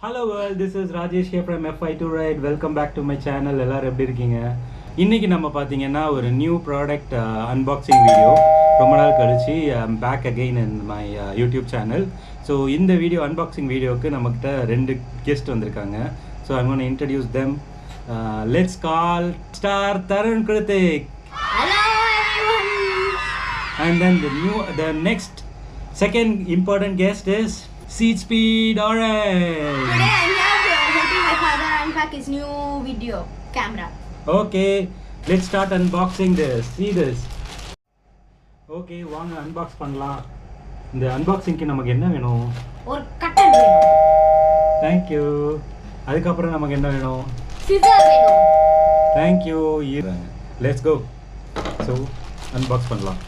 Hello world, this is Rajesh here from FI2 Ride. Welcome back to my channel. எல்லாரும் எப்படி இருக்கீங்க? இன்னைக்கு நம்ம பாத்தீங்கன்னா ஒரு நியூ ப்ராடக்ட் அன்பாக்சிங் வீடியோ. ரொம்ப நாள் கழிச்சு back again in my YouTube channel. So இந்த வீடியோ அன்பாக்சிங் வீடியோக்கு நம்மக்கிட்ட 2 கெஸ்ட் வந்திருக்காங்க. So I'm gonna introduce them. Let's call star Tarun Krithik. Hello everyone. And then the next second important guest is Seat Speed Orange. Today I'm here helping my father unpack his new video camera. Okay, let's start unboxing this. See this. Okay, வாங்க unbox பண்ணலாம். இந்த அன்பாக்சிங்க்கு நமக்கு என்ன வேணும்? ஒரு cutter வேணும். Thank you. அதுக்கப்புறம் நமக்கு என்ன வேணும்? Scissor வேணும். Thank you. Let's go. So, unbox பண்ணலாம்.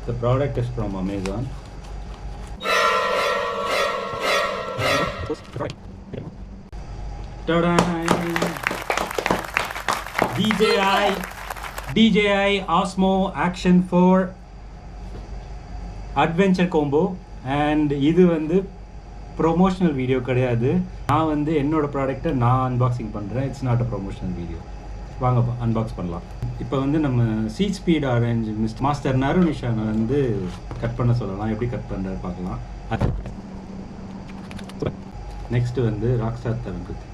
The product is from Amazon. Ta-da! DJI Osmo Action 4 Adventure Combo. And இது வந்து ப்ரொமோஷனல் வீடியோ கிடையாது. நான் வந்து என்னோட ப்ராடக்ட்டை நான் அன்பாக்சிங் பண்ணுறேன். It's not a promotional video. வாங்க அன்பாக்ஸ் பண்ணலாம். இப்போ வந்து நம்ம சீட் ஸ்பீட் ஆரஞ்ச் மாஸ்டர் நருநிஷானை வந்து கட் பண்ண சொல்லலாம். எப்படி கட் பண்ணுறாரு பார்க்கலாம். நெக்ஸ்ட்டு வந்து Rockstar Tarun Hrithik.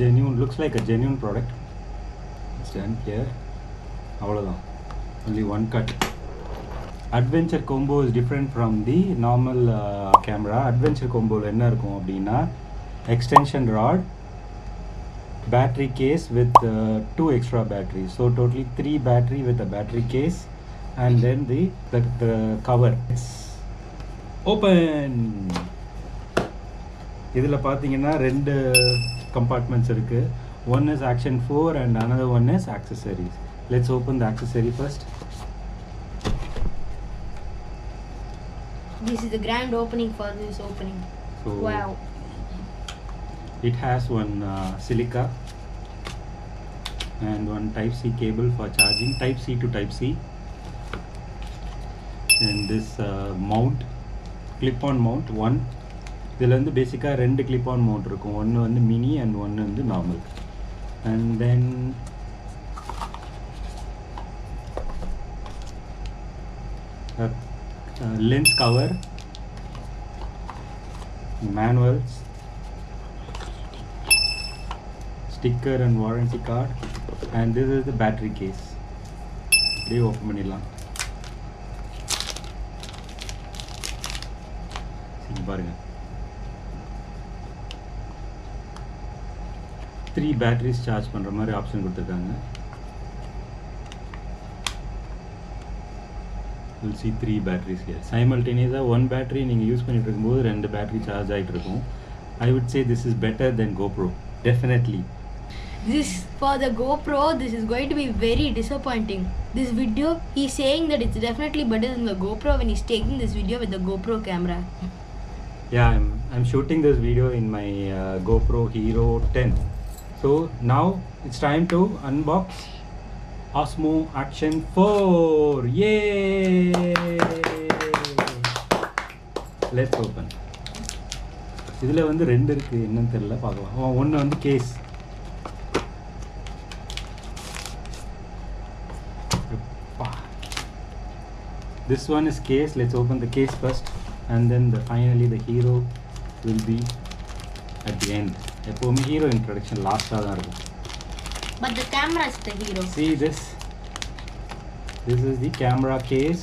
Genuine, looks like a genuine product. It's done here. அவ்வளோதான். Only one cut. Adventure Combo is different from the normal camera. Adventure Combo என்ன இருக்கும் அப்படின்னா extension rod, battery case with 2 extra batteries. So totally 3 battery with a battery case, and then the cover. It's open. இதில் பார்த்தீங்கன்னா 2 compartments இருக்கு. One is Action 4 and another one is accessories. Let's open the accessory first. This is the grand opening for this opening. So Wow. it has one silica and one type C cable for charging, type C to type C, and this mount, clip on mount one. இதில் வந்து பேசிக்காக 2 clip on mount இருக்கும். ஒன்று வந்து mini and ஒன்று வந்து normal. And then lens cover, manuals, sticker and warranty card, and this is the battery case. அப்படியே open பண்ணிடலாம். சரி பாருங்க, 3 batteries சார்ஜ் பண்ணுற மாதிரி ஆப்ஷன் கொடுத்துருக்காங்க. You'll see 3 batteries here. Simultaneously, one battery நீங்கள் யூஸ் பண்ணிட்டு இருக்கும்போது 2 battery சார்ஜ் ஆகிட்டு இருக்கும். I would say this is better than GoPro. Definitely. This for the GoPro, this is going to be very disappointing. This video, he's saying that it's definitely better than the GoPro when he's taking this video with the GoPro camera. Yeah, I'm shooting this video in my GoPro Hero 10. So now it's time to unbox Osmo Action 4. Yay! Let's open. இதில் வந்து 2 இருக்கு, என்னன்னு தெரியல, பார்க்கலாம். ஒன்று வந்து case. This one is case. Let's open the case first, and then finally the hero will be at the end. எப்போவுமே hero introduction லாஸ்ட்டாக தான் இருக்கும். But the camera is the hero. See this. This is the camera case.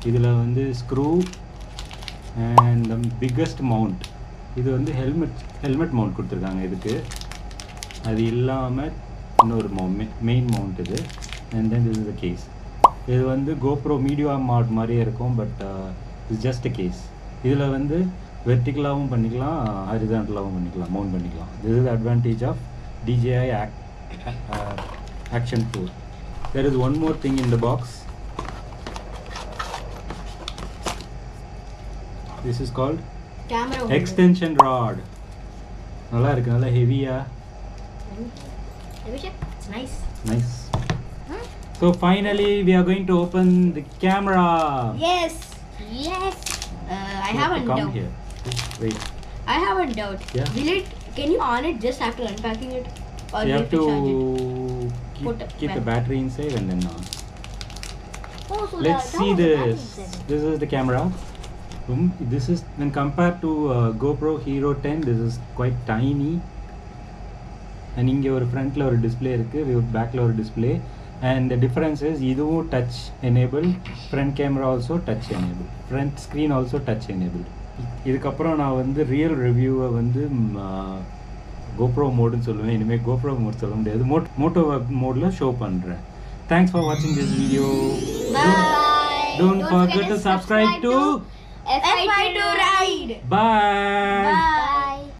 இதில் வந்து screw and the biggest mount. இது வந்து helmet mount கொடுத்துருக்காங்க இதுக்கு. அது இல்லாமல் இன்னொரு மெயின் மவுண்ட் இது. and then this is the case. இது வந்து GoPro மீடியா மாட் மாதிரியே இருக்கும், but it's just a case. இதில் வந்து வெர்டிகலாகவும் பண்ணிக்கலாம், ஹரிசாண்டலாகவும் பண்ணிக்கலாம், மவுண்ட் பண்ணிக்கலாம். This is advantage of DJI Action 4. There is one more thing in the box. This is called Camera holder. extension rod. நல்லா இருக்கு, நல்லா ஹெவியா. Let me check. It's nice. Nice. So finally we are going to open the camera. Yes. Yes. I You have a to come doubt. here. Wait. I have a doubt. Yeah. Will it? Can you on it just after unpacking it, or You you have to charge it? Put a keep the battery inside and then on. Oh, so Let's see this. This is the camera. This is, when compared to GoPro Hero 10, this is quite tiny. And இங்க ஒரு ஃப்ரண்ட்ல ஒரு display இருக்கு, பேக்ல ஒரு display. And the difference is இதுவும் touch enabled, front camera also touch enabled, front screen also touch enabled. இதுக்கப்புறம் நான் வந்து ரியல் ரிவ்யூவை வந்து GoPro மோடுன்னு சொல்லுவேன். இனிமேல் GoPro மோட் சொல்ல முடியாது, மோட்டோ மோடில் ஷோ பண்ணுறேன். Thanks for watching this video. Bye. Don't forget to subscribe to FI2 Ride. Bye.